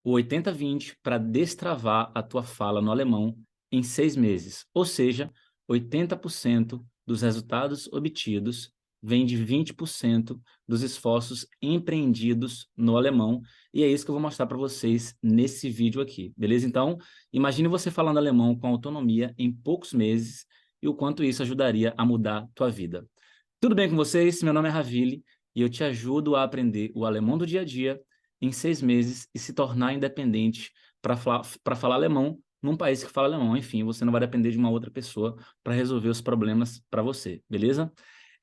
o 80-20 para destravar a tua fala no alemão em 6 meses. Ou seja, 80% dos resultados obtidos vem de 20% dos esforços empreendidos no alemão. E é isso que eu vou mostrar para vocês nesse vídeo aqui, beleza? Então, imagine você falando alemão com autonomia em poucos meses e o quanto isso ajudaria a mudar a tua vida. Tudo bem com vocês? Meu nome é Ravili e eu te ajudo a aprender o alemão do dia a dia em 6 meses e se tornar independente para falar alemão num país que fala alemão. Enfim, você não vai depender de uma outra pessoa para resolver os problemas para você, beleza?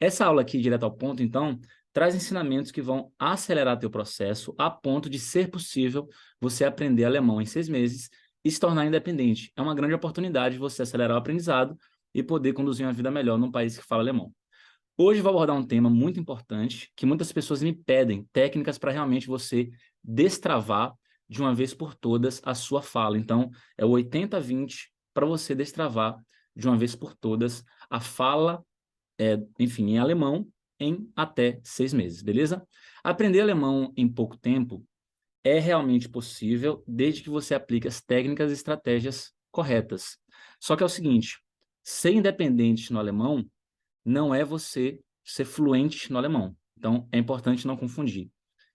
Essa aula aqui, direto ao ponto, então, traz ensinamentos que vão acelerar teu processo a ponto de ser possível você aprender alemão em 6 meses e se tornar independente. É uma grande oportunidade de você acelerar o aprendizado e poder conduzir uma vida melhor num país que fala alemão. Hoje eu vou abordar um tema muito importante que muitas pessoas me pedem, técnicas para realmente você destravar de uma vez por todas a sua fala. Então, é o 80-20 para você destravar de uma vez por todas a fala, enfim, em alemão em até 6 meses, beleza? Aprender alemão em pouco tempo é realmente possível desde que você aplique as técnicas e estratégias corretas. Só que é o seguinte, ser independente no alemão não é você ser fluente no alemão. Então, é importante não confundir.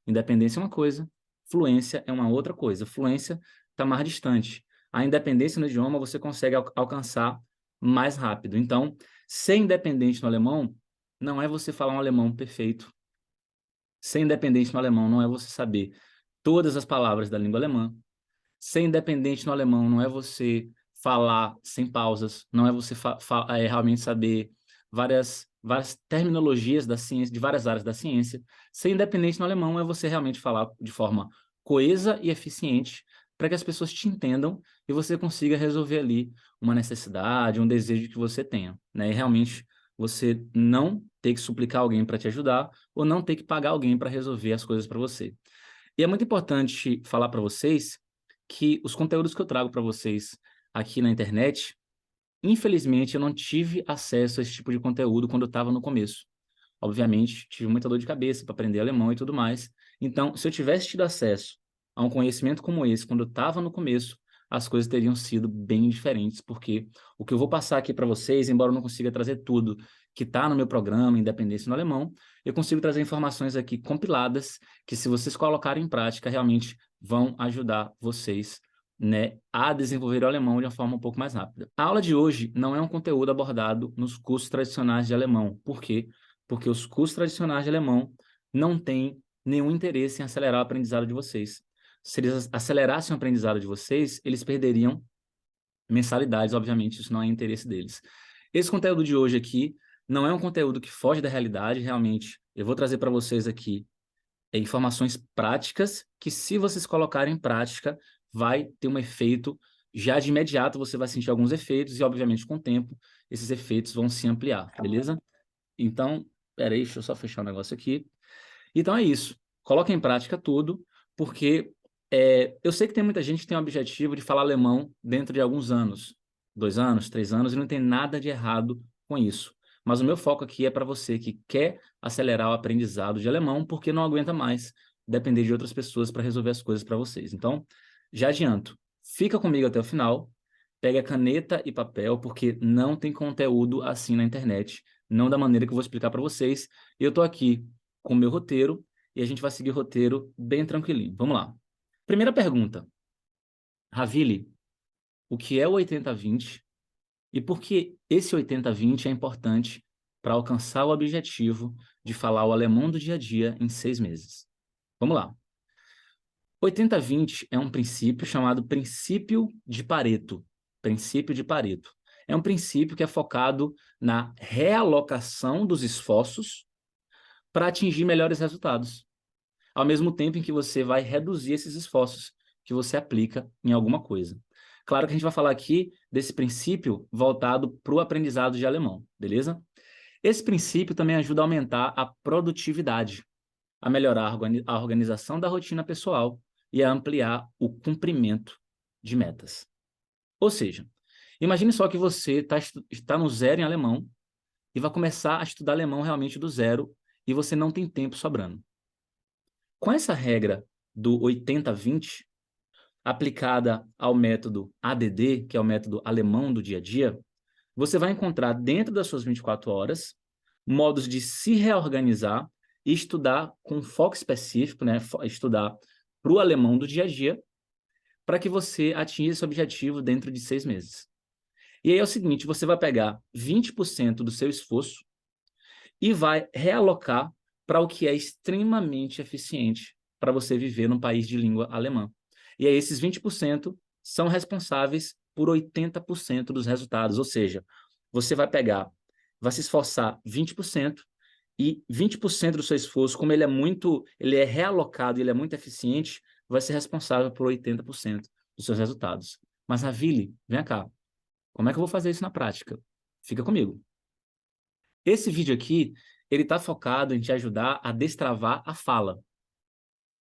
Independência é uma coisa, fluência é uma outra coisa. Fluência está mais distante. A independência no idioma você consegue alcançar mais rápido. Então, ser independente no alemão não é você falar um alemão perfeito. Ser independente no alemão não é você saber todas as palavras da língua alemã. Ser independente no alemão não é você falar sem pausas, não é você realmente saber várias terminologias da ciência, de várias áreas da ciência. Ser independente no alemão é você realmente falar de forma coesa e eficiente para que as pessoas te entendam e você consiga resolver ali uma necessidade, um desejo que você tenha, né? E realmente você não ter que suplicar alguém para te ajudar ou não ter que pagar alguém para resolver as coisas para você. E é muito importante falar para vocês que os conteúdos que eu trago para vocês aqui na internet, infelizmente, eu não tive acesso a esse tipo de conteúdo quando eu estava no começo. Obviamente, tive muita dor de cabeça para aprender alemão e tudo mais. Então, se eu tivesse tido acesso a um conhecimento como esse quando eu estava no começo, as coisas teriam sido bem diferentes, porque o que eu vou passar aqui para vocês, embora eu não consiga trazer tudo que está no meu programa Independência no Alemão, eu consigo trazer informações aqui compiladas que, se vocês colocarem em prática, realmente vão ajudar vocês, né, a desenvolver o alemão de uma forma um pouco mais rápida. A aula de hoje não é um conteúdo abordado nos cursos tradicionais de alemão. Por quê? Porque os cursos tradicionais de alemão não têm nenhum interesse em acelerar o aprendizado de vocês. Se eles acelerassem o aprendizado de vocês, eles perderiam mensalidades, obviamente, isso não é interesse deles. Esse conteúdo de hoje aqui não é um conteúdo que foge da realidade, realmente. Eu vou trazer para vocês aqui informações práticas que, se vocês colocarem em prática, vai ter um efeito já de imediato, você vai sentir alguns efeitos e, obviamente, com o tempo, esses efeitos vão se ampliar, beleza? Então, peraí, deixa eu só fechar o negócio aqui. Então é isso. Coloque em prática tudo, porque eu sei que tem muita gente que tem o objetivo de falar alemão dentro de alguns anos, 2 anos, 3 anos, e não tem nada de errado com isso. Mas o meu foco aqui é para você que quer acelerar o aprendizado de alemão, porque não aguenta mais depender de outras pessoas para resolver as coisas para vocês. Então, já adianto, fica comigo até o final, pega caneta e papel, porque não tem conteúdo assim na internet, não da maneira que eu vou explicar para vocês. Eu estou aqui com o meu roteiro e a gente vai seguir o roteiro bem tranquilinho. Vamos lá. Primeira pergunta. Ravili, o que é o 80-20 e por que esse 80-20 é importante para alcançar o objetivo de falar o alemão do dia a dia em 6 meses? Vamos lá. 80-20 é um princípio chamado princípio de Pareto. Princípio de Pareto. É um princípio que é focado na realocação dos esforços para atingir melhores resultados, ao mesmo tempo em que você vai reduzir esses esforços que você aplica em alguma coisa. Claro que a gente vai falar aqui desse princípio voltado para o aprendizado de alemão, beleza? Esse princípio também ajuda a aumentar a produtividade, a melhorar a organização da rotina pessoal e a ampliar o cumprimento de metas. Ou seja, imagine só que você está no zero em alemão e vai começar a estudar alemão realmente do zero e você não tem tempo sobrando. Com essa regra do 80-20, aplicada ao método ADD, que é o método alemão do dia a dia, você vai encontrar dentro das suas 24 horas modos de se reorganizar e estudar com foco específico, né? Estudar para o alemão do dia a dia, para que você atinja esse objetivo dentro de 6 meses. E aí é o seguinte, você vai pegar 20% do seu esforço e vai realocar para o que é extremamente eficiente para você viver num país de língua alemã. E aí esses 20% são responsáveis por 80% dos resultados, ou seja, você vai pegar, vai se esforçar 20% e 20% do seu esforço, como ele é realocado, ele é muito eficiente, vai ser responsável por 80% dos seus resultados. Mas, Ravili, vem cá, como é que eu vou fazer isso na prática? Fica comigo. Esse vídeo aqui, ele está focado em te ajudar a destravar a fala.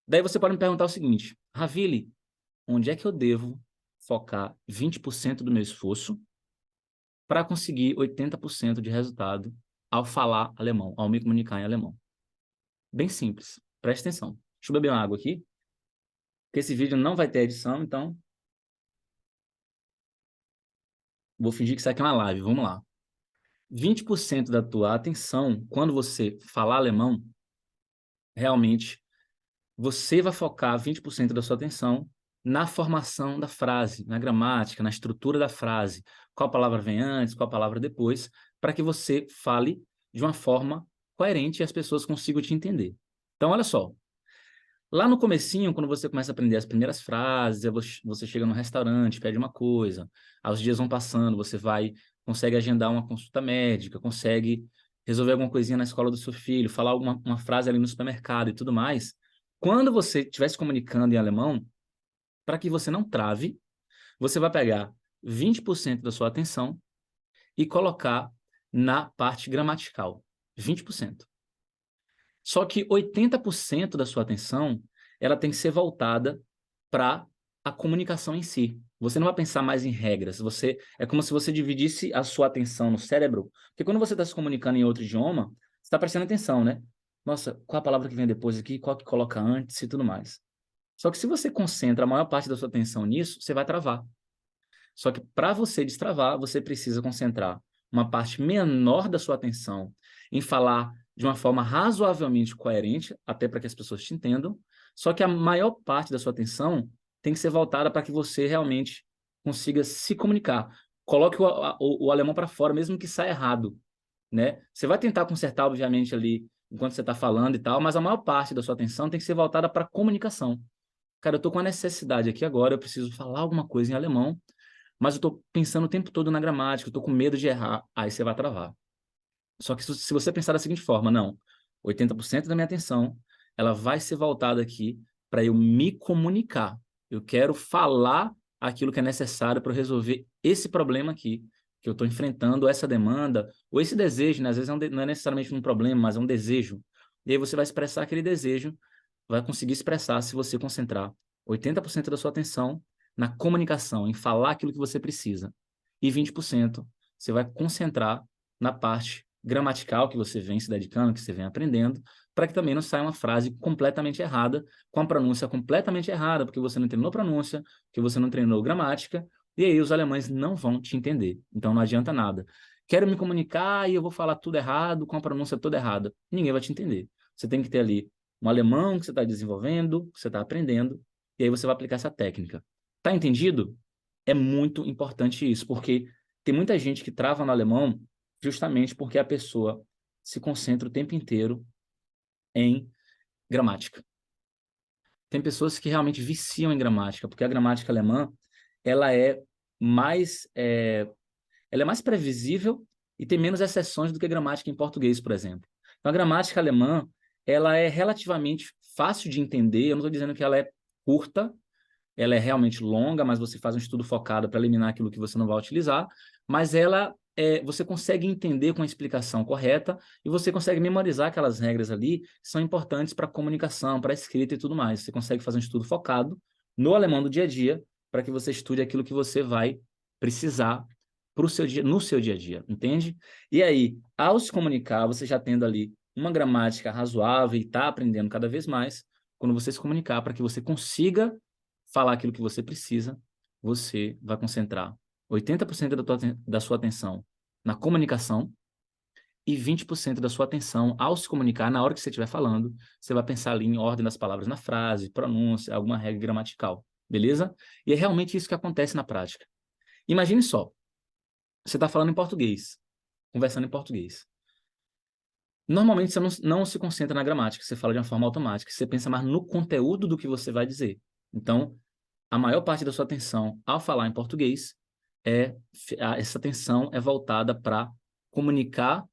Daí você pode me perguntar o seguinte, Ravili, onde é que eu devo focar 20% do meu esforço para conseguir 80% de resultado ao falar alemão, ao me comunicar em alemão? Bem simples, preste atenção. Deixa eu beber uma água aqui, porque esse vídeo não vai ter edição, então vou fingir que isso aqui é uma live, vamos lá. 20% da tua atenção, quando você falar alemão, realmente, você vai focar 20% da sua atenção na formação da frase, na gramática, na estrutura da frase, qual palavra vem antes, qual palavra depois, para que você fale de uma forma coerente e as pessoas consigam te entender. Então, olha só, lá no comecinho, quando você começa a aprender as primeiras frases, você chega num restaurante, pede uma coisa, os dias vão passando, consegue agendar uma consulta médica, consegue resolver alguma coisinha na escola do seu filho, falar uma frase ali no supermercado e tudo mais. Quando você estiver se comunicando em alemão, para que você não trave, você vai pegar 20% da sua atenção e colocar na parte gramatical. 20%. Só que 80% da sua atenção, ela tem que ser voltada para a comunicação em si. Você não vai pensar mais em regras. É como se você dividisse a sua atenção no cérebro, porque quando você está se comunicando em outro idioma, você está prestando atenção, né? Nossa, qual a palavra que vem depois aqui, qual que coloca antes e tudo mais. Só que se você concentra a maior parte da sua atenção nisso, você vai travar. Só que para você destravar, você precisa concentrar uma parte menor da sua atenção em falar de uma forma razoavelmente coerente, até para que as pessoas te entendam, só que a maior parte da sua atenção tem que ser voltada para que você realmente consiga se comunicar. Coloque o alemão para fora, mesmo que saia errado, né? Você vai tentar consertar, obviamente, ali enquanto você está falando e tal, mas a maior parte da sua atenção tem que ser voltada para a comunicação. Cara, eu estou com a necessidade aqui agora, eu preciso falar alguma coisa em alemão, mas eu estou pensando o tempo todo na gramática, eu estou com medo de errar, aí você vai travar. Só que se você pensar da seguinte forma, não, 80% da minha atenção, ela vai ser voltada aqui para eu me comunicar. Eu quero falar aquilo que é necessário para resolver esse problema aqui, que eu estou enfrentando, essa demanda, ou esse desejo, né? Às vezes não é necessariamente um problema, mas é um desejo. E aí você vai expressar aquele desejo, vai conseguir expressar se você concentrar 80% da sua atenção na comunicação, em falar aquilo que você precisa. E 20% você vai concentrar na parte gramatical que você vem se dedicando, que você vem aprendendo, para que também não saia uma frase completamente errada, com a pronúncia completamente errada, porque você não treinou pronúncia, porque você não treinou gramática, e aí os alemães não vão te entender. Então não adianta nada. Quero me comunicar e eu vou falar tudo errado, com a pronúncia toda errada. Ninguém vai te entender. Você tem que ter ali um alemão que você está desenvolvendo, que você está aprendendo, e aí você vai aplicar essa técnica. Tá entendido? É muito importante isso, porque tem muita gente que trava no alemão justamente porque a pessoa se concentra o tempo inteiro em gramática. Tem pessoas que realmente viciam em gramática, porque a gramática alemã, ela é ela é mais previsível e tem menos exceções do que a gramática em português, por exemplo. Então, a gramática alemã, ela é relativamente fácil de entender, eu não estou dizendo que ela é curta, ela é realmente longa, mas você faz um estudo focado para eliminar aquilo que você não vai utilizar, mas você consegue entender com a explicação correta e você consegue memorizar aquelas regras ali que são importantes para a comunicação, para a escrita e tudo mais. Você consegue fazer um estudo focado no alemão do dia a dia para que você estude aquilo que você vai precisar no seu dia a dia, entende? E aí, ao se comunicar, você já tendo ali uma gramática razoável e está aprendendo cada vez mais, quando você se comunicar para que você consiga falar aquilo que você precisa, você vai concentrar 80% da sua atenção na comunicação e 20% da sua atenção ao se comunicar, na hora que você estiver falando, você vai pensar ali em ordem das palavras na frase, pronúncia, alguma regra gramatical, beleza? E é realmente isso que acontece na prática. Imagine só, você está falando em português, conversando em português. Normalmente você não se concentra na gramática, você fala de uma forma automática, você pensa mais no conteúdo do que você vai dizer. Então, a maior parte da sua atenção ao falar em português essa atenção é voltada para comunicar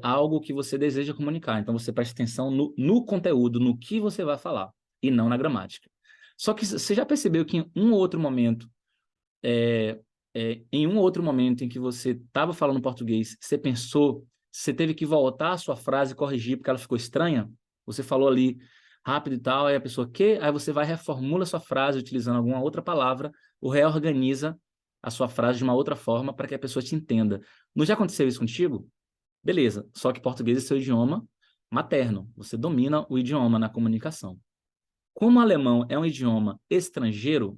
algo que você deseja comunicar. Então, você presta atenção no conteúdo, no que você vai falar, e não na gramática. Só que você já percebeu que em um outro momento em que você estava falando português, você pensou, você teve que voltar a sua frase e corrigir porque ela ficou estranha? Você falou ali rápido e tal, aí a pessoa, que? Aí você vai reformula a sua frase utilizando alguma outra palavra, ou reorganiza a sua frase de uma outra forma para que a pessoa te entenda. Não já aconteceu isso contigo? Beleza, só que português é seu idioma materno, você domina o idioma na comunicação. Como o alemão é um idioma estrangeiro,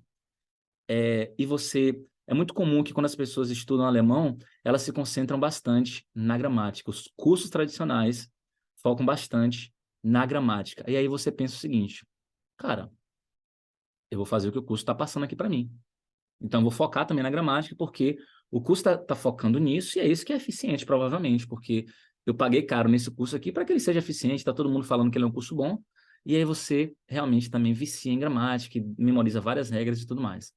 e você... É muito comum que quando as pessoas estudam alemão, elas se concentram bastante na gramática. Os cursos tradicionais focam bastante na gramática. E aí você pensa o seguinte, cara, eu vou fazer o que o curso está passando aqui para mim. Então, eu vou focar também na gramática, porque o curso está focando nisso e é isso que é eficiente, provavelmente, porque eu paguei caro nesse curso aqui para que ele seja eficiente, está todo mundo falando que ele é um curso bom, e aí você realmente também vicia em gramática, memoriza várias regras e tudo mais.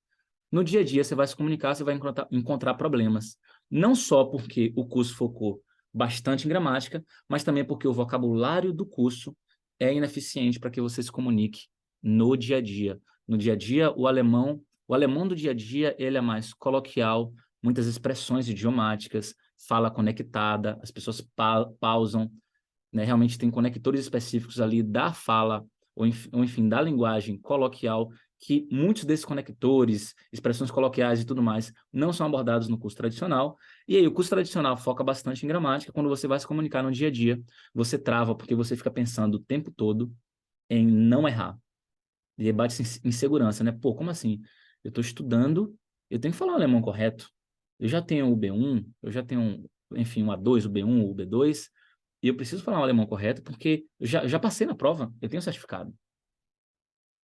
No dia a dia, você vai se comunicar, você vai encontrar problemas. Não só porque o curso focou bastante em gramática, mas também porque o vocabulário do curso é ineficiente para que você se comunique no dia a dia. No dia a dia, o alemão do dia a dia, ele é mais coloquial, muitas expressões idiomáticas, fala conectada, as pessoas pausam, né? Realmente tem conectores específicos ali da fala, ou enfim, da linguagem coloquial, que muitos desses conectores, expressões coloquiais e tudo mais, não são abordados no curso tradicional. E aí, o curso tradicional foca bastante em gramática. Quando você vai se comunicar no dia a dia, você trava, porque você fica pensando o tempo todo em não errar. E aí bate insegurança, né? Pô, como assim? Eu estou estudando, eu tenho que falar o alemão correto. Eu já tenho o B1, eu já tenho, enfim, o A2, o B1, o B2, e eu preciso falar o alemão correto porque eu já passei na prova, eu tenho certificado.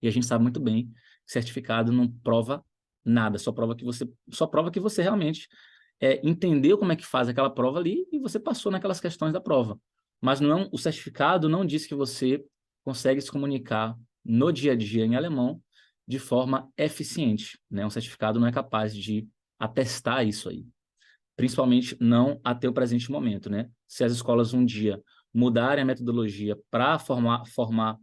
E a gente sabe muito bem que certificado não prova nada, só prova que você realmente entendeu como é que faz aquela prova ali e você passou naquelas questões da prova. Mas não, o certificado não diz que você consegue se comunicar no dia a dia em alemão de forma eficiente, né? Um certificado não é capaz de atestar isso aí, principalmente não até o presente momento, né? Se as escolas um dia mudarem a metodologia para formar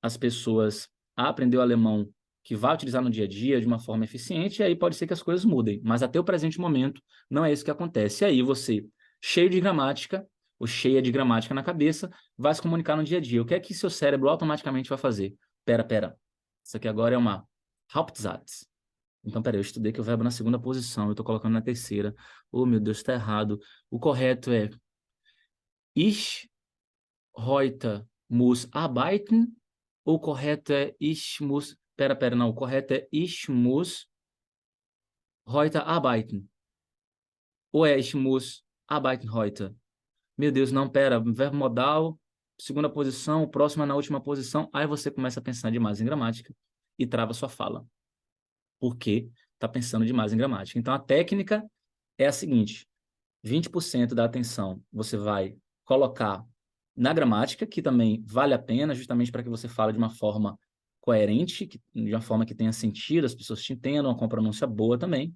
as pessoas a aprender o alemão que vai utilizar no dia a dia de uma forma eficiente, e aí pode ser que as coisas mudem. Mas até o presente momento, não é isso que acontece. E aí você, cheio de gramática, ou cheia de gramática na cabeça, vai se comunicar no dia a dia. O que é que seu cérebro automaticamente vai fazer? Pera. Isso aqui agora é uma Hauptsatz. Então, peraí, eu estudei que o verbo na segunda posição, eu estou colocando na terceira. Oh, meu Deus, está errado. O correto é Ich heute muss arbeiten. O correto é ich muss... Pera, não. O correto é ich muss heute arbeiten. Ou é ich muss arbeiten heute? Meu Deus, não, pera. Verbo modal, segunda posição, próxima na última posição. Aí você começa a pensar demais em gramática e trava sua fala. Porque está pensando demais em gramática. Então, a técnica é a seguinte: 20% da atenção você vai colocar na gramática, que também vale a pena, justamente para que você fale de uma forma coerente, de uma forma que tenha sentido, as pessoas te entendam, com a pronúncia boa também.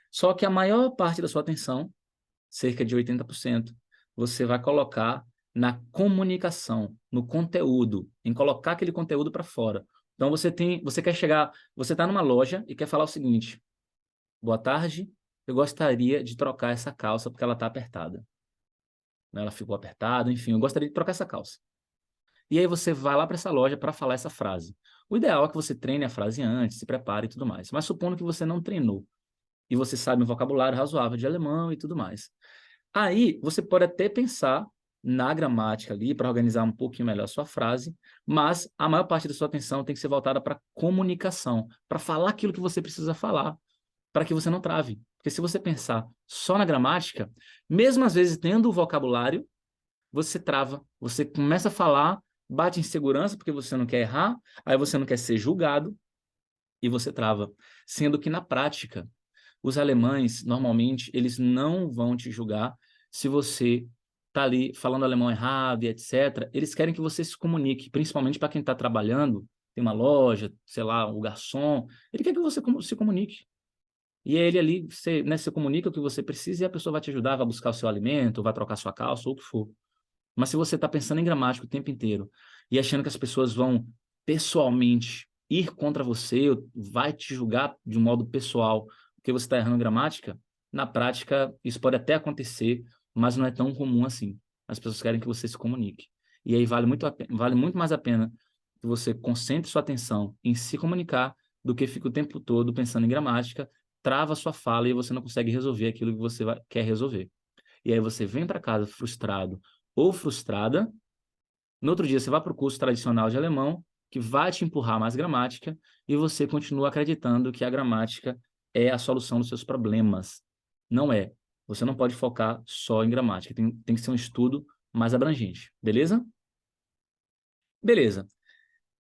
Só que a maior parte da sua atenção, cerca de 80%, você vai colocar na comunicação, no conteúdo, em colocar aquele conteúdo para fora. Então você quer chegar, você está numa loja e quer falar o seguinte: boa tarde, eu gostaria de trocar essa calça porque ela está apertada. Ela ficou apertada, enfim, eu gostaria de trocar essa calça. E aí você vai lá para essa loja para falar essa frase. O ideal é que você treine a frase antes, se prepare e tudo mais. Mas supondo que você não treinou e você sabe um vocabulário razoável de alemão e tudo mais. Aí você pode até pensar na gramática ali, para organizar um pouquinho melhor a sua frase, mas a maior parte da sua atenção tem que ser voltada para comunicação, para falar aquilo que você precisa falar, para que você não trave. Porque se você pensar só na gramática, mesmo às vezes tendo o vocabulário, você trava, você começa a falar, bate em segurança porque você não quer errar, aí você não quer ser julgado e você trava. Sendo que na prática, os alemães, normalmente, eles não vão te julgar se você está ali falando alemão errado e etc. Eles querem que você se comunique, principalmente para quem está trabalhando, tem uma loja, sei lá, o garçom, ele quer que você se comunique. E ele ali, você, né, você comunica o que você precisa e a pessoa vai te ajudar, vai buscar o seu alimento, vai trocar sua calça, ou o que for. Mas se você está pensando em gramática o tempo inteiro e achando que as pessoas vão pessoalmente ir contra você, vai te julgar de um modo pessoal porque você está errando gramática, na prática isso pode até acontecer, mas não é tão comum assim. As pessoas querem que você se comunique. E aí vale muito mais a pena que você concentre sua atenção em se comunicar do que fique o tempo todo pensando em gramática, trava sua fala e você não consegue resolver aquilo que você quer resolver. E aí você vem para casa frustrado ou frustrada, no outro dia você vai para o curso tradicional de alemão, que vai te empurrar mais gramática, e você continua acreditando que a gramática é a solução dos seus problemas. Não é. Você não pode focar só em gramática, tem que ser um estudo mais abrangente, beleza? Beleza.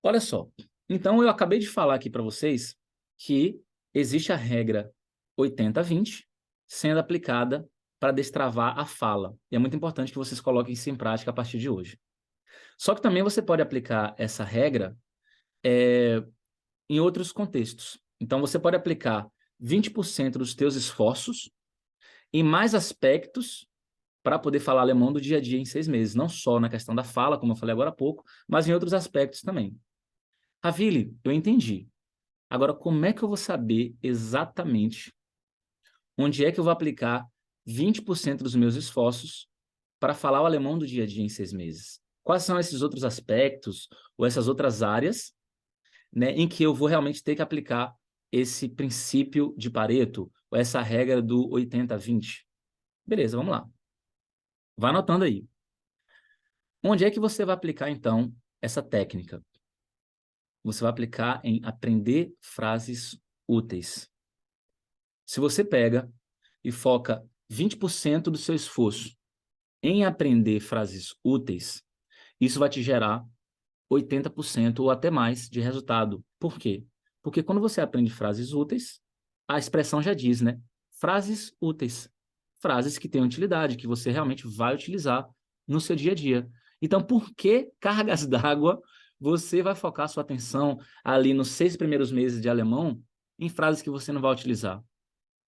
Olha só. Então, eu acabei de falar aqui para vocês que existe a regra 80-20 sendo aplicada para destravar a fala. E é muito importante que vocês coloquem isso em prática a partir de hoje. Só que também você pode aplicar essa regra em outros contextos. Então, você pode aplicar 20% dos teus esforços em mais aspectos para poder falar alemão do dia a dia em 6 meses. Não só na questão da fala, como eu falei agora há pouco, mas em outros aspectos também. Ravili, eu entendi. Agora, como é que eu vou saber exatamente onde é que eu vou aplicar 20% dos meus esforços para falar o alemão do dia a dia em 6 meses? Quais são esses outros aspectos ou essas outras áreas, né, em que eu vou realmente ter que aplicar esse princípio de Pareto, ou essa regra do 80-20? Beleza, vamos lá. Vai anotando aí. Onde é que você vai aplicar, então, essa técnica? Você vai aplicar em aprender frases úteis. Se você pega e foca 20% do seu esforço em aprender frases úteis, isso vai te gerar 80% ou até mais de resultado. Por quê? Porque quando você aprende frases úteis, a expressão já diz, né? Frases úteis. Frases que têm utilidade, que você realmente vai utilizar no seu dia a dia. Então, por que cargas d'água você vai focar sua atenção ali nos 6 primeiros meses de alemão em frases que você não vai utilizar?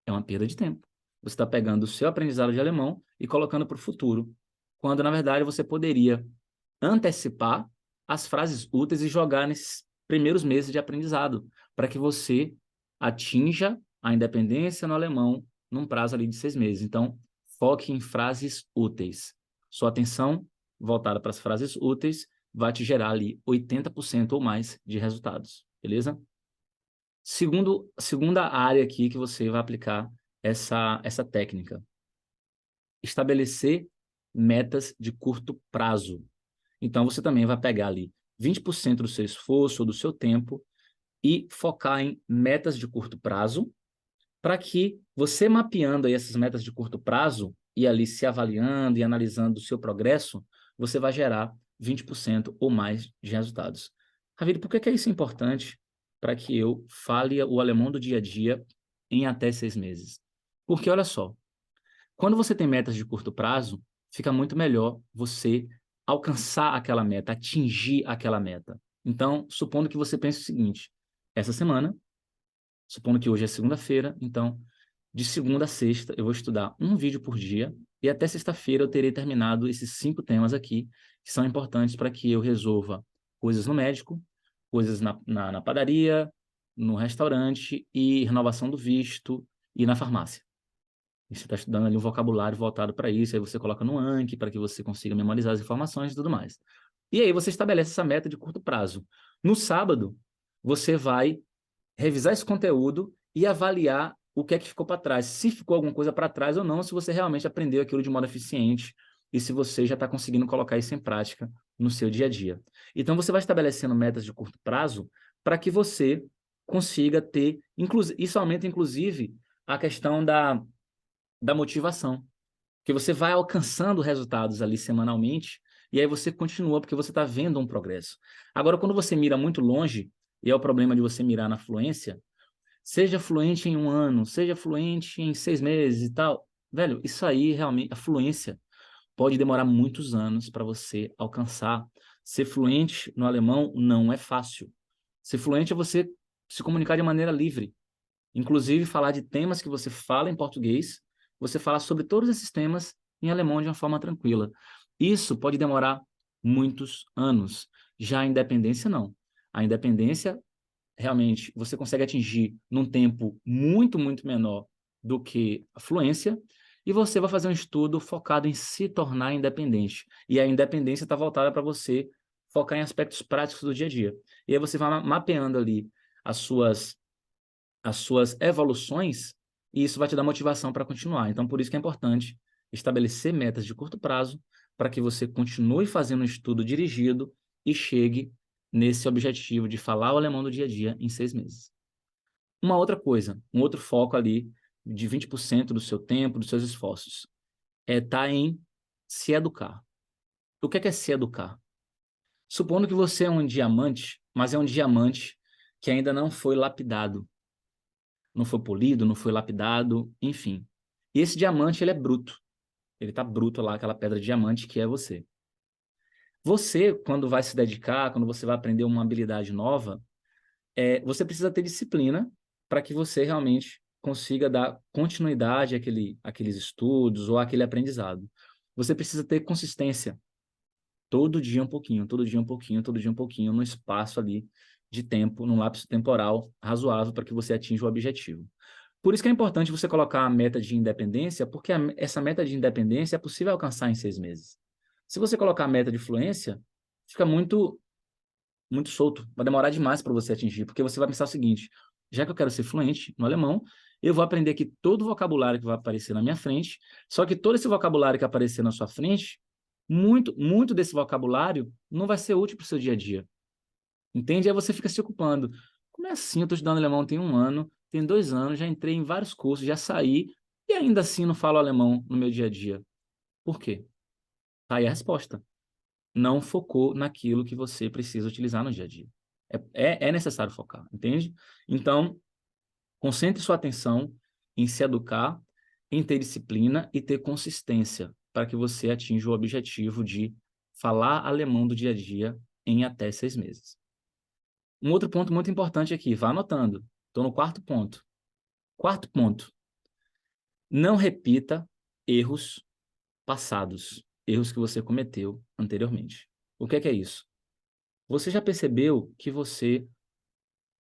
É uma perda de tempo. Você está pegando o seu aprendizado de alemão e colocando para o futuro, quando, na verdade, você poderia antecipar as frases úteis e jogar nesses primeiros meses de aprendizado, para que você atinja a independência no alemão num prazo ali de 6 meses. Então, foque em frases úteis. Sua atenção voltada para as frases úteis vai te gerar ali 80% ou mais de resultados, beleza? Segunda área aqui que você vai aplicar essa técnica. Estabelecer metas de curto prazo. Então, você também vai pegar ali 20% do seu esforço ou do seu tempo e focar em metas de curto prazo, para que você mapeando aí essas metas de curto prazo e ali se avaliando e analisando o seu progresso, você vai gerar 20% ou mais de resultados. Ravili, por que é isso importante para que eu fale o alemão do dia a dia em até 6 meses? Porque, olha só, quando você tem metas de curto prazo, fica muito melhor você alcançar aquela meta, atingir aquela meta. Então, supondo que você pense o seguinte, essa semana, supondo que hoje é segunda-feira, então, de segunda a sexta, eu vou estudar um vídeo por dia e até sexta-feira eu terei terminado esses 5 temas aqui, que são importantes para que eu resolva coisas no médico, coisas na padaria, no restaurante e renovação do visto e na farmácia. E você está estudando ali um vocabulário voltado para isso, aí você coloca no Anki para que você consiga memorizar as informações e tudo mais. E aí você estabelece essa meta de curto prazo. No sábado, você vai revisar esse conteúdo e avaliar o que é que ficou para trás, se ficou alguma coisa para trás ou não, se você realmente aprendeu aquilo de modo eficiente e se você já está conseguindo colocar isso em prática no seu dia a dia. Então, você vai estabelecendo metas de curto prazo para que você consiga ter, isso aumenta, inclusive, a questão da motivação, que você vai alcançando resultados ali semanalmente, e aí você continua, porque você está vendo um progresso. Agora, quando você mira muito longe, e é o problema de você mirar na fluência, seja fluente em um ano, seja fluente em 6 meses e tal, velho, isso aí realmente, a fluência pode demorar muitos anos para você alcançar. Ser fluente no alemão não é fácil. Ser fluente é você se comunicar de maneira livre. Inclusive, falar de temas que você fala em português, você fala sobre todos esses temas em alemão de uma forma tranquila. Isso pode demorar muitos anos. Já a independência, não. A independência, realmente, você consegue atingir num tempo muito, muito menor do que a fluência, e você vai fazer um estudo focado em se tornar independente. E a independência está voltada para você focar em aspectos práticos do dia a dia. E aí você vai mapeando ali as suas evoluções, e isso vai te dar motivação para continuar. Então, por isso que é importante estabelecer metas de curto prazo para que você continue fazendo um estudo dirigido e chegue nesse objetivo de falar o alemão do dia a dia em 6 meses. Uma outra coisa, um outro foco ali de 20% do seu tempo, dos seus esforços, é estar em se educar. O que é se educar? Supondo que você é um diamante, mas é um diamante que ainda não foi lapidado, não foi polido, não foi lapidado, enfim. E esse diamante, ele é bruto. Ele tá bruto lá, aquela pedra de diamante que é você. Você, quando vai se dedicar, quando você vai aprender uma habilidade nova, você precisa ter disciplina para que você realmente consiga dar continuidade àqueles estudos ou àquele aprendizado. Você precisa ter consistência. Todo dia um pouquinho, todo dia um pouquinho, todo dia um pouquinho, num espaço ali de tempo, num lapso temporal razoável para que você atinja o objetivo. Por isso que é importante você colocar a meta de independência, porque essa meta de independência é possível alcançar em 6 meses. Se você colocar a meta de fluência, fica muito, muito solto. Vai demorar demais para você atingir, porque você vai pensar o seguinte: já que eu quero ser fluente no alemão, eu vou aprender aqui todo o vocabulário que vai aparecer na minha frente, só que todo esse vocabulário que aparecer na sua frente, muito, muito desse vocabulário não vai ser útil para o seu dia a dia. Entende? Aí você fica se ocupando. Como é assim? Eu estou estudando alemão tem 1 ano, tem 2 anos, já entrei em vários cursos, já saí, e ainda assim não falo alemão no meu dia a dia. Por quê? Tá aí a resposta. Não focou naquilo que você precisa utilizar no dia a dia. É necessário focar, entende? Então, concentre sua atenção em se educar, em ter disciplina e ter consistência para que você atinja o objetivo de falar alemão do dia a dia em até 6 meses. Um outro ponto muito importante aqui, vá anotando. Estou no quarto ponto. Quarto ponto, não repita erros passados, erros que você cometeu anteriormente. O que é isso? Você já percebeu que você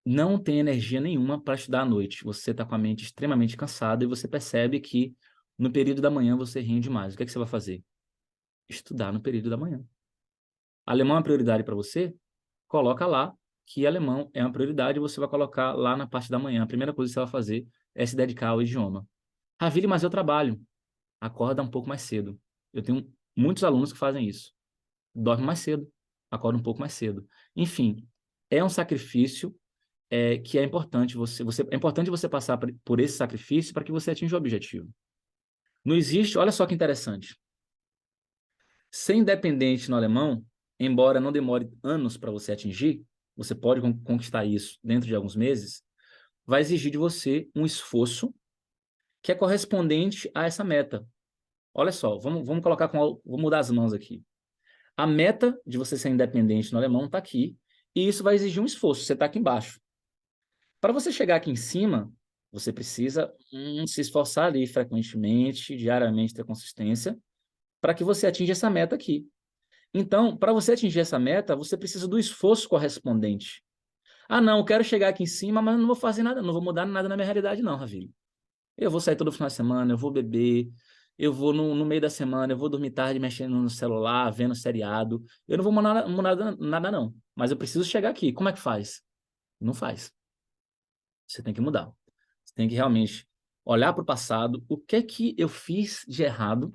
não tem energia nenhuma para estudar à noite? Você está com a mente extremamente cansada e você percebe que no período da manhã você rende mais. O que você vai fazer? Estudar no período da manhã. Alemão é prioridade para você? Coloca lá que alemão é uma prioridade e você vai colocar lá na parte da manhã. A primeira coisa que você vai fazer é se dedicar ao idioma. Ravile, mas eu trabalho. Acorda um pouco mais cedo. Eu tenho muitos alunos que fazem isso. Dorme mais cedo, acorda um pouco mais cedo. Enfim, é um sacrifício que é importante é importante você passar por esse sacrifício para que você atinja o objetivo. Não existe, olha só que interessante. Ser independente no alemão, embora não demore anos para você atingir, você pode conquistar isso dentro de alguns meses, vai exigir de você um esforço que é correspondente a essa meta. Olha só, vamos colocar vou mudar as mãos aqui. A meta de você ser independente no alemão está aqui, e isso vai exigir um esforço, você está aqui embaixo. Para você chegar aqui em cima, você precisa se esforçar ali frequentemente, diariamente, ter consistência, para que você atinja essa meta aqui. Então, para você atingir essa meta, você precisa do esforço correspondente. Ah, não, eu quero chegar aqui em cima, mas não vou fazer nada, não vou mudar nada na minha realidade, não, Ravili. Eu vou sair todo final de semana, eu vou beber, eu vou no meio da semana, eu vou dormir tarde mexendo no celular, vendo seriado. Eu não vou mudar nada, não. Mas eu preciso chegar aqui. Como é que faz? Não faz. Você tem que mudar. Você tem que realmente olhar para o passado, o que é que eu fiz de errado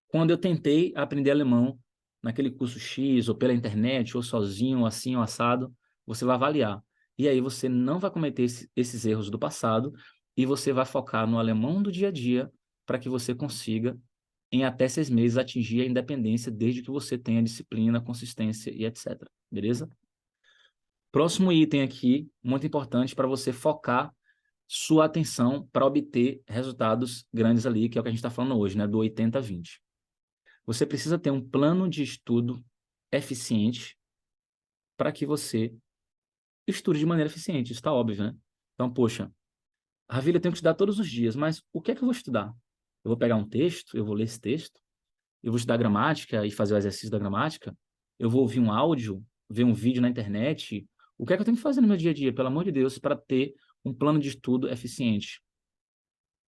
quando eu tentei aprender alemão naquele curso X, ou pela internet, ou sozinho, ou assim, ou assado, você vai avaliar. E aí você não vai cometer esses erros do passado e você vai focar no alemão do dia a dia para que você consiga, em até 6 meses, atingir a independência desde que você tenha disciplina, consistência e etc. Beleza? Próximo item aqui, muito importante para você focar sua atenção para obter resultados grandes ali, que é o que a gente está falando hoje, né? Do 80-20. Você precisa ter um plano de estudo eficiente para que você estude de maneira eficiente. Isso está óbvio, né? Então, poxa, Ravile, eu tenho que estudar todos os dias, mas o que é que eu vou estudar? Eu vou pegar um texto, eu vou ler esse texto, eu vou estudar gramática e fazer o exercício da gramática, eu vou ouvir um áudio, ver um vídeo na internet. O que é que eu tenho que fazer no meu dia a dia, pelo amor de Deus, para ter um plano de estudo eficiente?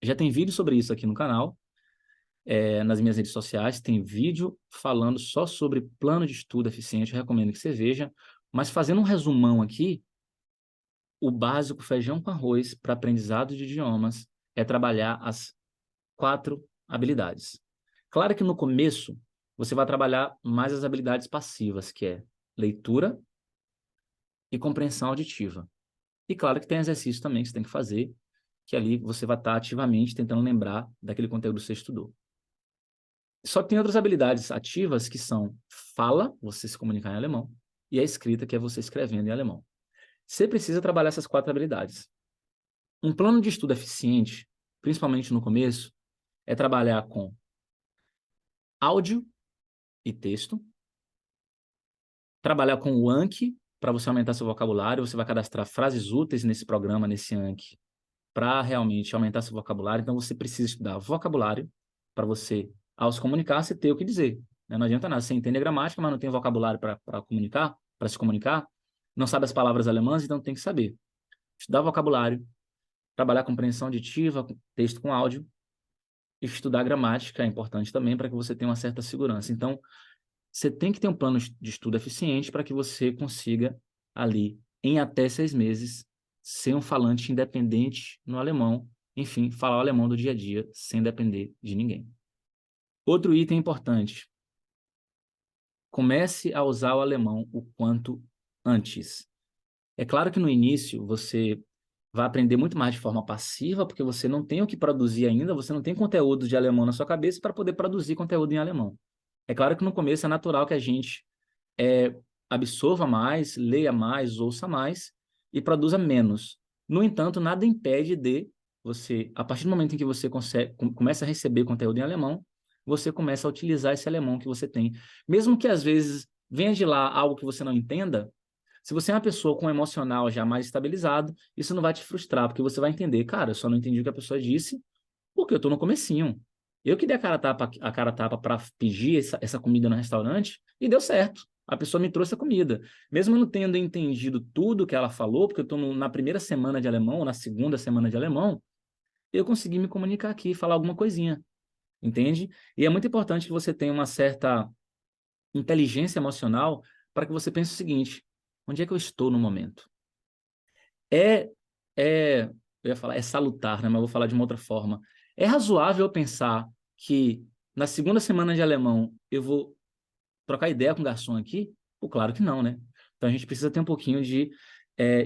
Já tem vídeo sobre isso aqui no canal, nas minhas redes sociais, tem vídeo falando só sobre plano de estudo eficiente, eu recomendo que você veja, mas fazendo um resumão aqui, o básico feijão com arroz para aprendizado de idiomas é trabalhar as 4 habilidades. Claro que no começo você vai trabalhar mais as habilidades passivas, que é leitura e compreensão auditiva. E claro que tem exercício também que você tem que fazer, que ali você vai estar ativamente tentando lembrar daquele conteúdo que você estudou. Só que tem outras habilidades ativas que são fala, você se comunicar em alemão, e a escrita, que é você escrevendo em alemão. Você precisa trabalhar essas 4 habilidades. Um plano de estudo eficiente, principalmente no começo, é trabalhar com áudio e texto, trabalhar com o Anki, para você aumentar seu vocabulário, você vai cadastrar frases úteis nesse programa, nesse Anki, para realmente aumentar seu vocabulário. Então, você precisa estudar vocabulário para você, ao se comunicar, você ter o que dizer. Né? Não adianta nada, você entende a gramática, mas não tem vocabulário para comunicar, para se comunicar, não sabe as palavras alemãs, então tem que saber. Estudar vocabulário, trabalhar compreensão auditiva, texto com áudio, estudar gramática é importante também para que você tenha uma certa segurança. Então, você tem que ter um plano de estudo eficiente para que você consiga, ali, em até 6 meses, ser um falante independente no alemão, enfim, falar o alemão do dia a dia, sem depender de ninguém. Outro item importante, comece a usar o alemão o quanto antes. É claro que no início você vai aprender muito mais de forma passiva, porque você não tem o que produzir ainda, você não tem conteúdo de alemão na sua cabeça para poder produzir conteúdo em alemão. É claro que no começo é natural que a gente absorva mais, leia mais, ouça mais e produza menos. No entanto, nada impede de você, a partir do momento em que você começa a receber conteúdo em alemão, você começa a utilizar esse alemão que você tem. Mesmo que às vezes venha de lá algo que você não entenda, se você é uma pessoa com um emocional já mais estabilizado, isso não vai te frustrar, porque você vai entender, cara, eu só não entendi o que a pessoa disse, porque eu estou no comecinho. Eu que dei a cara a tapa para pedir essa comida no restaurante e deu certo. A pessoa me trouxe a comida. Mesmo eu não tendo entendido tudo que ela falou, porque eu estou na primeira semana de alemão, ou na segunda semana de alemão, eu consegui me comunicar aqui, falar alguma coisinha, entende? E é muito importante que você tenha uma certa inteligência emocional para que você pense o seguinte: onde é que eu estou no momento? É, eu ia falar, é salutar, né? Mas eu vou falar de uma outra forma. É razoável eu pensar que na segunda semana de alemão eu vou trocar ideia com o garçom aqui? Pô, claro que não, né? Então a gente precisa ter um pouquinho de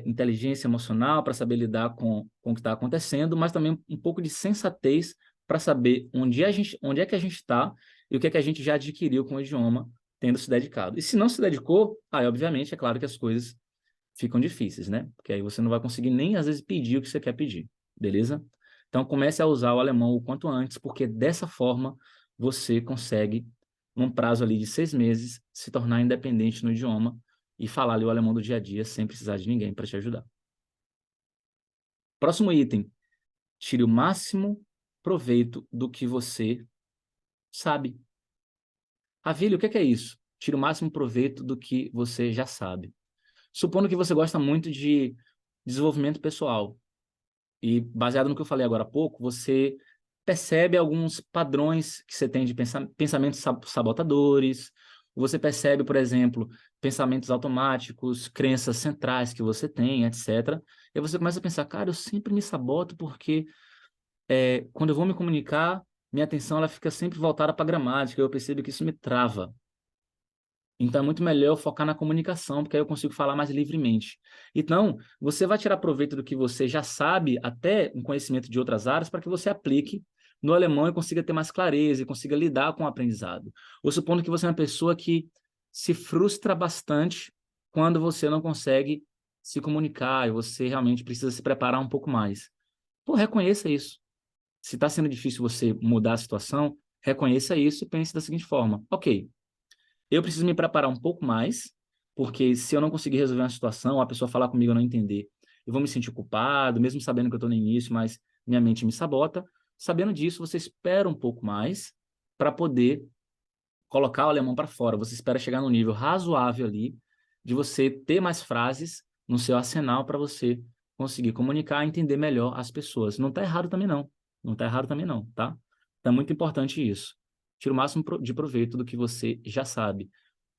inteligência emocional para saber lidar com o que está acontecendo, mas também um pouco de sensatez para saber onde é que a gente está e o que é que a gente já adquiriu com o idioma, tendo se dedicado. E se não se dedicou, aí obviamente é claro que as coisas ficam difíceis, né? Porque aí você não vai conseguir nem às vezes pedir o que você quer pedir, beleza? Então comece a usar o alemão o quanto antes, porque dessa forma você consegue, num prazo ali de 6 meses, se tornar independente no idioma e falar ali o alemão do dia a dia sem precisar de ninguém para te ajudar. Próximo item, tire o máximo proveito do que você sabe. Ravilho, o que é isso? Tire o máximo proveito do que você já sabe. Supondo que você gosta muito de desenvolvimento pessoal, e baseado no que eu falei agora há pouco, você percebe alguns padrões que você tem de pensamentos sabotadores, você percebe, por exemplo, pensamentos automáticos, crenças centrais que você tem, etc. E aí você começa a pensar, cara, eu sempre me saboto porque quando eu vou me comunicar, minha atenção ela fica sempre voltada para a gramática, eu percebo que isso me trava. Então é muito melhor eu focar na comunicação, porque aí eu consigo falar mais livremente. Então, você vai tirar proveito do que você já sabe, até um conhecimento de outras áreas, para que você aplique no alemão e consiga ter mais clareza e consiga lidar com o aprendizado. Ou supondo que você é uma pessoa que se frustra bastante quando você não consegue se comunicar e você realmente precisa se preparar um pouco mais. Pô, reconheça isso. Se está sendo difícil você mudar a situação, reconheça isso e pense da seguinte forma: ok, eu preciso me preparar um pouco mais, porque se eu não conseguir resolver uma situação, a pessoa falar comigo e eu não entender, eu vou me sentir culpado, mesmo sabendo que eu estou no início, mas minha mente me sabota. Sabendo disso, você espera um pouco mais para poder colocar o alemão para fora. Você espera chegar no nível razoável ali de você ter mais frases no seu arsenal para você conseguir comunicar e entender melhor as pessoas. Não está errado também não. Não está errado também não, tá? Então é muito importante isso. Tira o máximo de proveito do que você já sabe.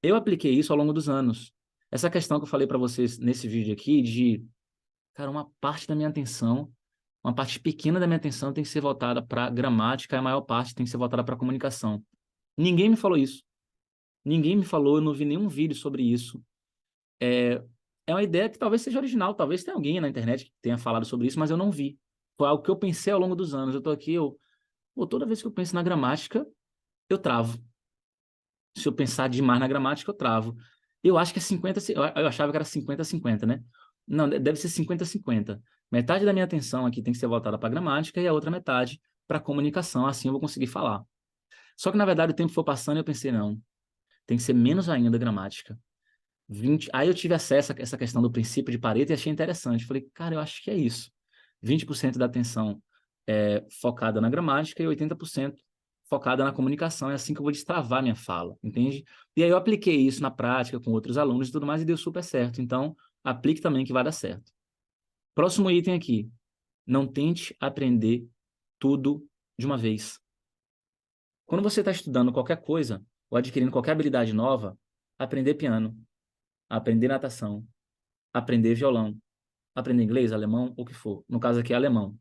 Eu apliquei isso ao longo dos anos. Essa questão que eu falei para vocês nesse vídeo aqui de, cara, uma parte da minha atenção, uma parte pequena da minha atenção tem que ser voltada para gramática e a maior parte tem que ser voltada para comunicação. Ninguém me falou isso. Ninguém me falou, eu não vi nenhum vídeo sobre isso. É, é uma ideia que talvez seja original, talvez tenha alguém na internet que tenha falado sobre isso, mas eu não vi. Foi algo que eu pensei ao longo dos anos. Eu tô aqui, pô, toda vez que eu penso na gramática, eu travo. Se eu pensar demais na gramática, eu travo. Eu acho que é 50, eu achava que era 50-50, né? Não, deve ser 50-50. Metade da minha atenção aqui tem que ser voltada para a gramática e a outra metade para a comunicação, assim eu vou conseguir falar. Só que, na verdade, o tempo foi passando e eu pensei, não, tem que ser menos ainda gramática. 20... Aí eu tive acesso a essa questão do princípio de Pareto e achei interessante. Falei, cara, eu acho que é isso. 20% da atenção é focada na gramática e 80% focada na comunicação. É assim que eu vou destravar minha fala, entende? E aí eu apliquei isso na prática com outros alunos e tudo mais e deu super certo. Então, aplique também que vai dar certo. Próximo item aqui. Não tente aprender tudo de uma vez. Quando você está estudando qualquer coisa ou adquirindo qualquer habilidade nova, aprender piano, aprender natação, aprender violão, aprender inglês, alemão, o que for. No caso aqui é alemão.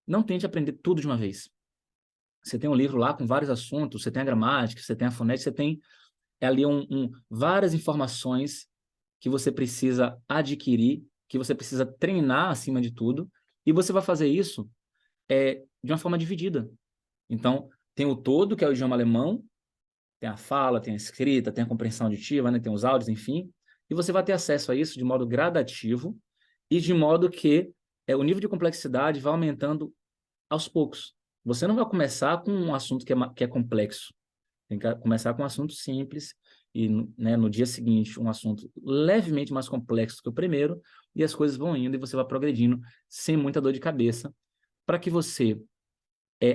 Não tente aprender tudo de uma vez. Você tem um livro lá com vários assuntos, você tem a gramática, você tem a fonética, você tem ali várias informações que você precisa adquirir, que você precisa treinar acima de tudo, e você vai fazer isso de uma forma dividida. Então, tem o todo, que é o idioma alemão, tem a fala, tem a escrita, tem a compreensão auditiva, né, tem os áudios, enfim, e você vai ter acesso a isso de modo gradativo e de modo que o nível de complexidade vai aumentando aos poucos. Você não vai começar com um assunto que é complexo. Tem que começar com um assunto simples e, né, no dia seguinte um assunto levemente mais complexo que o primeiro e as coisas vão indo e você vai progredindo sem muita dor de cabeça para que você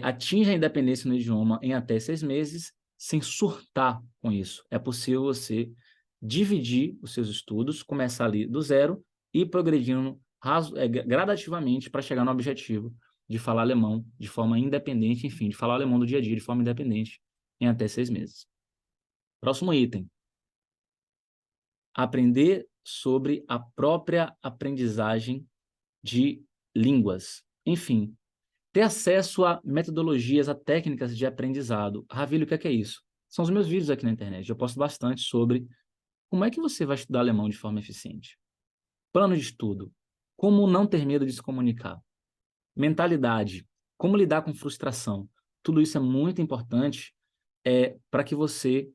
atinja a independência no idioma em até 6 meses sem surtar com isso. É possível você dividir os seus estudos, começar ali do zero e ir progredindo gradativamente para chegar no objetivo de falar alemão de forma independente, enfim, de falar alemão do dia a dia de forma independente em até 6 meses. Próximo item. Aprender sobre a própria aprendizagem de línguas. Enfim, ter acesso a metodologias, a técnicas de aprendizado. Ravilho, o que é isso? São os meus vídeos aqui na internet. Eu posto bastante sobre como é que você vai estudar alemão de forma eficiente. Plano de estudo. Como não ter medo de se comunicar. Mentalidade. Como lidar com frustração. Tudo isso é muito importante para que você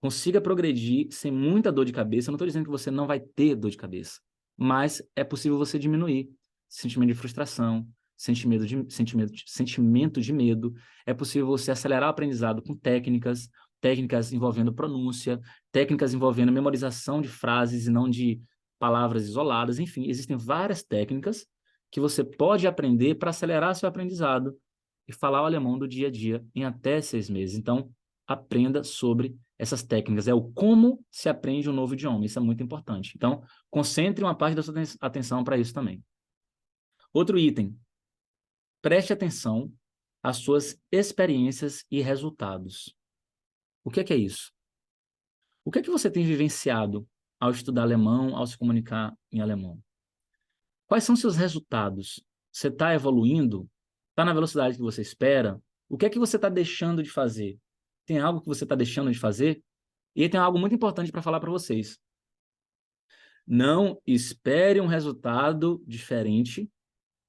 consiga progredir sem muita dor de cabeça. Eu não estou dizendo que você não vai ter dor de cabeça, mas é possível você diminuir sentimento de frustração, sentimento de medo. É possível você acelerar o aprendizado com técnicas envolvendo pronúncia, técnicas envolvendo memorização de frases e não de palavras isoladas. Enfim, existem várias técnicas que você pode aprender para acelerar seu aprendizado e falar o alemão do dia a dia em até 6 meses. Então, aprenda sobre essas técnicas. É o como se aprende um novo idioma. Isso é muito importante. Então, concentre uma parte da sua atenção para isso também. Outro item. Preste atenção às suas experiências e resultados. O que é isso? O que é que você tem vivenciado ao estudar alemão, ao se comunicar em alemão? Quais são seus resultados? Você está evoluindo? Está na velocidade que você espera? O que é que você está deixando de fazer? Tem algo que você está deixando de fazer? E aí tem algo muito importante para falar para vocês. Não espere um resultado diferente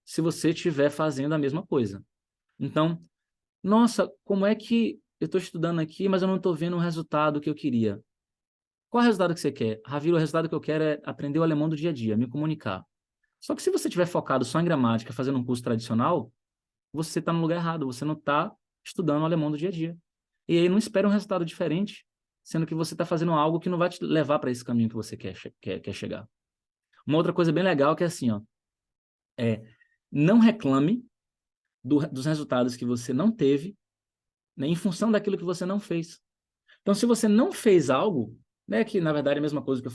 se você estiver fazendo a mesma coisa. Então, nossa, como é que eu estou estudando aqui, mas eu não estou vendo o resultado que eu queria? Qual é o resultado que você quer? Raviro, o resultado que eu quero é aprender o alemão do dia a dia, me comunicar. Só que se você estiver focado só em gramática, fazendo um curso tradicional, você está no lugar errado, você não está estudando o alemão do dia a dia. E aí não espere um resultado diferente, sendo que você está fazendo algo que não vai te levar para esse caminho que você quer chegar. Uma outra coisa bem legal que é assim, ó, não reclame dos resultados que você não teve, né, em função daquilo que você não fez. Então, se você não fez algo, né, que na verdade é a mesma coisa que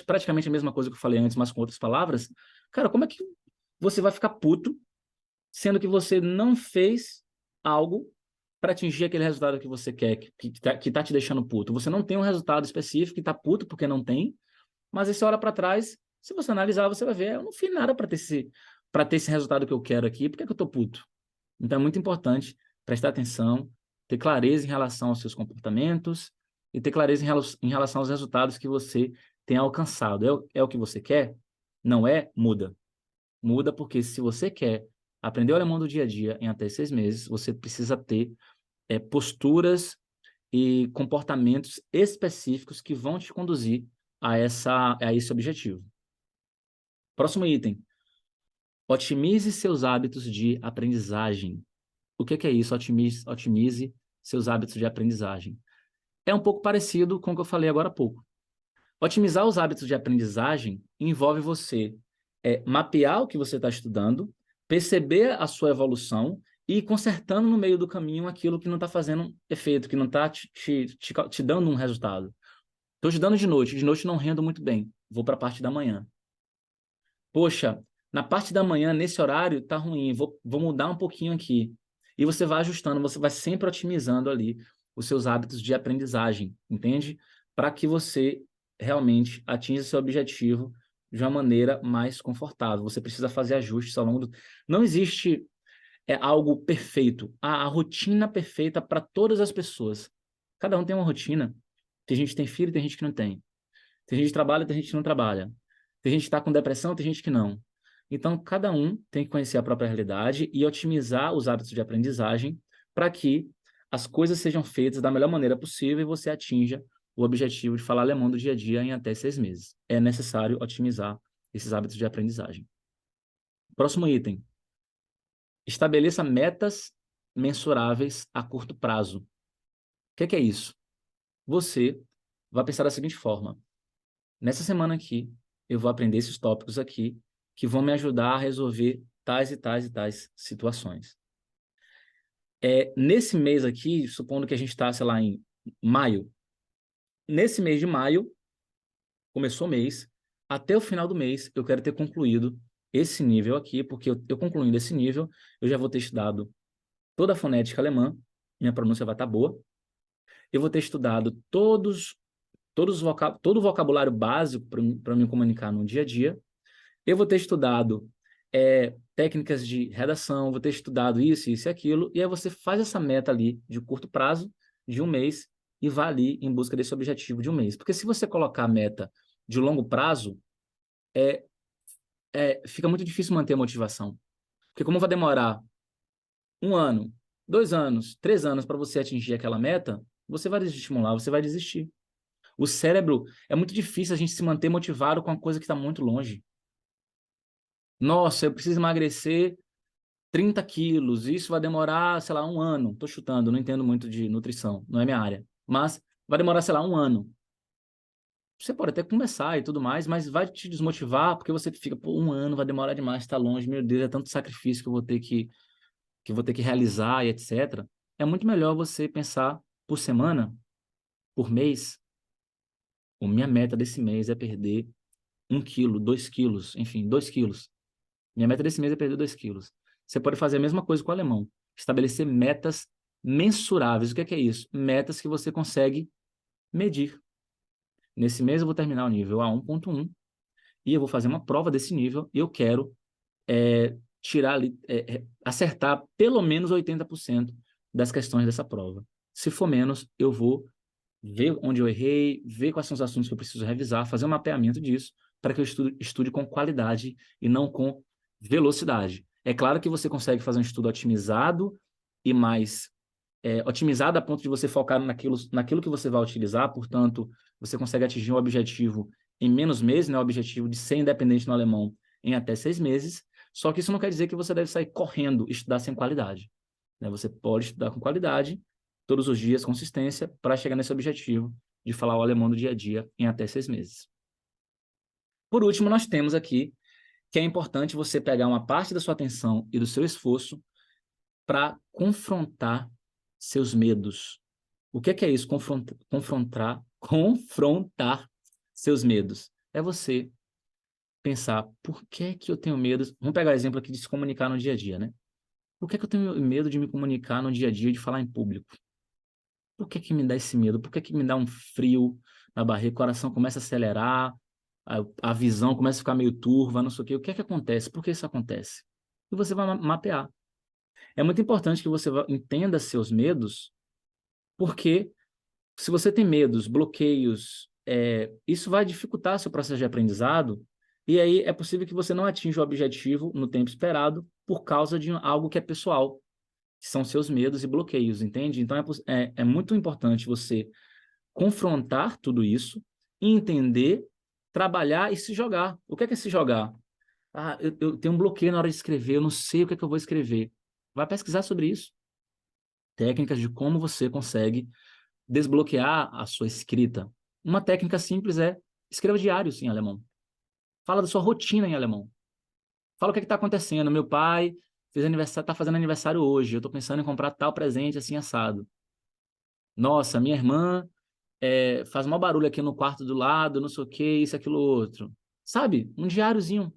praticamente a mesma coisa que eu falei antes, mas com outras palavras, cara, como é que você vai ficar puto sendo que você não fez algo para atingir aquele resultado que você quer, que tá te deixando puto? Você não tem um resultado específico e tá puto porque não tem, mas aí você olha para trás, se você analisar, você vai ver, eu não fiz nada para ter esse resultado que eu quero aqui, por que que eu tô puto? Então é muito importante prestar atenção, ter clareza em relação aos seus comportamentos e ter clareza em relação aos resultados que você tem alcançado. É o que você quer? Não é? Muda. Muda porque se você quer aprender o alemão do dia a dia em até 6 meses, você precisa ter posturas e comportamentos específicos que vão te conduzir a esse objetivo. Próximo item. Otimize seus hábitos de aprendizagem. O que é isso? Otimize seus hábitos de aprendizagem. É um pouco parecido com o que eu falei agora há pouco. Otimizar os hábitos de aprendizagem envolve você mapear o que você está estudando, perceber a sua evolução e ir consertando no meio do caminho aquilo que não está fazendo efeito, que não está te dando um resultado. Estou estudando de noite não rendo muito bem, vou para a parte da manhã. Poxa, na parte da manhã, nesse horário, tá ruim, vou mudar um pouquinho aqui. E você vai ajustando, você vai sempre otimizando ali os seus hábitos de aprendizagem, entende? Para que você realmente atinja seu objetivo de uma maneira mais confortável. Você precisa fazer ajustes ao longo do... Não existe algo perfeito, a rotina perfeita para todas as pessoas. Cada um tem uma rotina. Tem gente que tem filho, tem gente que não tem. Tem gente que trabalha, tem gente que não trabalha. Tem gente que está com depressão, tem gente que não. Então, cada um tem que conhecer a própria realidade e otimizar os hábitos de aprendizagem para que as coisas sejam feitas da melhor maneira possível e você atinja o objetivo de falar alemão do dia a dia em até 6 meses. É necessário otimizar esses hábitos de aprendizagem. Próximo item. Estabeleça metas mensuráveis a curto prazo. O que é isso? Você vai pensar da seguinte forma. Nessa semana aqui, eu vou aprender esses tópicos aqui que vão me ajudar a resolver tais e tais e tais situações. Nesse mês aqui, supondo que a gente está, sei lá, em maio, nesse mês de maio, começou o mês, até o final do mês eu quero ter concluído esse nível aqui, porque eu concluindo esse nível, eu já vou ter estudado toda a fonética alemã, minha pronúncia vai estar boa, eu vou ter estudado todo o vocabulário básico para me comunicar no dia a dia. Eu vou ter estudado técnicas de redação, vou ter estudado isso, isso e aquilo, e aí você faz essa meta ali de curto prazo, de um mês, e vai ali em busca desse objetivo de um mês. Porque se você colocar a meta de longo prazo, fica muito difícil manter a motivação. Porque como vai demorar 1 ano, 2 anos, 3 anos para você atingir aquela meta, você vai desestimular, você vai desistir. O cérebro, é muito difícil a gente se manter motivado com uma coisa que está muito longe. Nossa, eu preciso emagrecer 30 quilos, isso vai demorar, sei lá, 1 ano. Estou chutando, não entendo muito de nutrição, não é minha área. Mas vai demorar, sei lá, 1 ano. Você pode até começar e tudo mais, mas vai te desmotivar porque você fica, pô, 1 ano vai demorar demais, está longe, meu Deus, é tanto sacrifício que eu vou ter que realizar e etc. É muito melhor você pensar por semana, por mês. A minha meta desse mês é perder 1 quilo, 2 quilos, enfim, 2 quilos. Minha meta desse mês é perder 2 quilos. Você pode fazer a mesma coisa com o alemão. Estabelecer metas mensuráveis. O que é isso? Metas que você consegue medir. Nesse mês eu vou terminar o nível A1.1 e eu vou fazer uma prova desse nível e eu quero tirar ali, acertar pelo menos 80% das questões dessa prova. Se for menos, eu vou ver onde eu errei, ver quais são os assuntos que eu preciso revisar, fazer um mapeamento disso, para que eu estude com qualidade e não com velocidade. É claro que você consegue fazer um estudo otimizado e mais otimizado a ponto de você focar naquilo que você vai utilizar, portanto, você consegue atingir um objetivo em menos meses, né, o objetivo de ser independente no alemão em até 6 meses, só que isso não quer dizer que você deve sair correndo e estudar sem qualidade, né? Você pode estudar com qualidade, todos os dias, consistência, para chegar nesse objetivo de falar o alemão do dia a dia em até 6 meses. Por último, nós temos aqui que é importante você pegar uma parte da sua atenção e do seu esforço para confrontar seus medos. O que é isso? Confrontar seus medos. É você pensar, por que eu tenho medo? Vamos pegar o exemplo aqui de se comunicar no dia a dia, né? Por que eu tenho medo de me comunicar no dia a dia e de falar em público? Por que me dá esse medo? Por que me dá um frio na barriga, o coração começa a acelerar, a visão começa a ficar meio turva, não sei o quê. O que é que acontece? Por que isso acontece? E você vai mapear. É muito importante que você entenda seus medos, porque se você tem medos, bloqueios, isso vai dificultar seu processo de aprendizado, e aí é possível que você não atinja o objetivo no tempo esperado por causa de algo que é pessoal, que são seus medos e bloqueios, entende? Então é muito importante você confrontar tudo isso, entender, trabalhar e se jogar. O que é se jogar? Ah, eu tenho um bloqueio na hora de escrever, eu não sei o que é que eu vou escrever. Vai pesquisar sobre isso. Técnicas de como você consegue desbloquear a sua escrita. Uma técnica simples é escreva diários em alemão. Fala da sua rotina em alemão. Fala o que está acontecendo. Meu pai fez aniversário, está fazendo aniversário hoje. Eu estou pensando em comprar tal presente assim assado. Nossa, minha irmã faz mau barulho aqui no quarto do lado, não sei o que, isso, aquilo, outro. Sabe? Um diáriozinho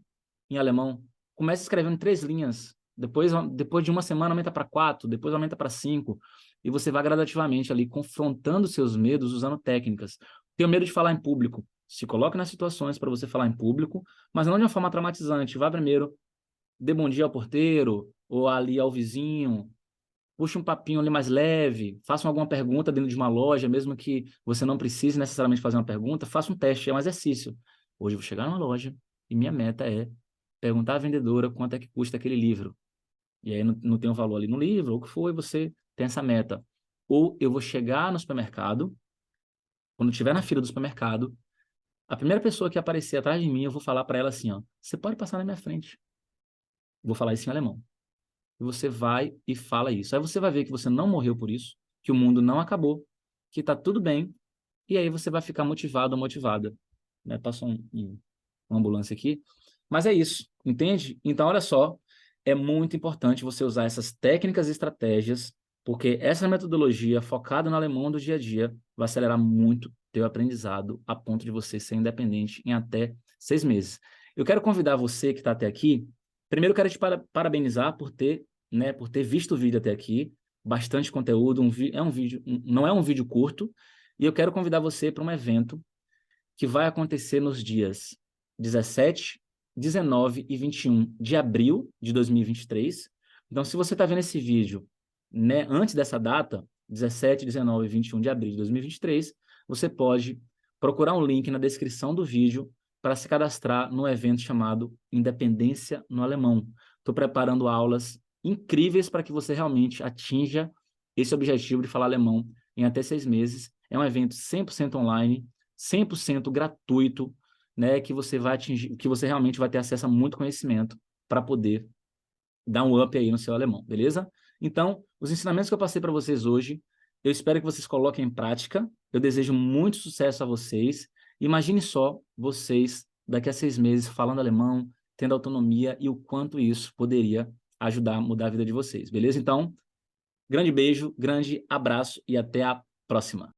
em alemão. Comece escrevendo 3 linhas. Depois de uma semana, aumenta para 4, depois aumenta para 5. E você vai gradativamente ali confrontando seus medos usando técnicas. Tenho medo de falar em público. Se coloque nas situações para você falar em público, mas não de uma forma traumatizante. Vá primeiro, dê bom dia ao porteiro, ou ali ao vizinho, puxe um papinho ali mais leve, faça alguma pergunta dentro de uma loja, mesmo que você não precise necessariamente fazer uma pergunta, faça um teste, é um exercício. Hoje eu vou chegar numa loja e minha meta é perguntar à vendedora quanto é que custa aquele livro. E aí não tem um valor ali no livro, ou o que for, e você tem essa meta. Ou eu vou chegar no supermercado, quando estiver na fila do supermercado, a primeira pessoa que aparecer atrás de mim, eu vou falar para ela assim, ó, você pode passar na minha frente. Vou falar isso em alemão. E você vai e fala isso. Aí você vai ver que você não morreu por isso, que o mundo não acabou, que está tudo bem, e aí você vai ficar motivado ou motivada. Né? Passou uma ambulância aqui. Mas é isso, entende? Então, olha só, é muito importante você usar essas técnicas e estratégias, porque essa metodologia focada no alemão do dia a dia vai acelerar muito teu aprendizado a ponto de você ser independente em até 6 meses. Eu quero convidar você que está até aqui. Primeiro, eu quero te parabenizar por ter visto o vídeo até aqui. Bastante conteúdo, não é um vídeo curto. E eu quero convidar você para um evento que vai acontecer nos dias 17, 19 e 21 de abril de 2023. Então, se você está vendo esse vídeo, né, antes dessa data, 17, 19 e 21 de abril de 2023, você pode procurar um link na descrição do vídeo para se cadastrar no evento chamado Independência no Alemão. Estou preparando aulas incríveis para que você realmente atinja esse objetivo de falar alemão em até 6 meses. É um evento 100% online, 100% gratuito, né, que você vai atingir, que você realmente vai ter acesso a muito conhecimento para poder dar um up aí no seu alemão, beleza? Então, os ensinamentos que eu passei para vocês hoje, eu espero que vocês coloquem em prática. Eu desejo muito sucesso a vocês. Imagine só vocês daqui a 6 meses falando alemão, tendo autonomia e o quanto isso poderia ajudar a mudar a vida de vocês, beleza? Então, grande beijo, grande abraço e até a próxima.